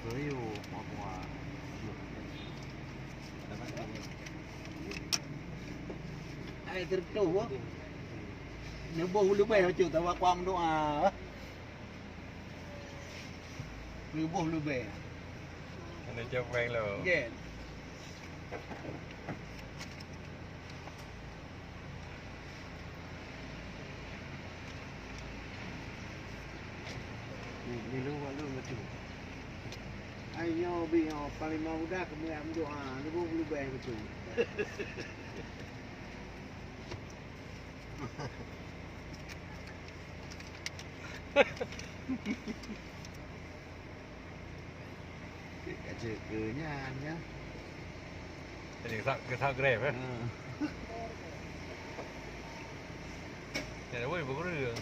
tới yêu hoa hoa ai tertu nếu bố hulu bè nó chịu tao qua quang độ à nếu bố hulu bè Ini jawab yang lo. yeah ni lu macam ai nhau bị họ paling mau dah kemudian doa nếu bố hulu bè betul kerja kenyanya Jadi kesak grab kan? Ya, woi berkurang.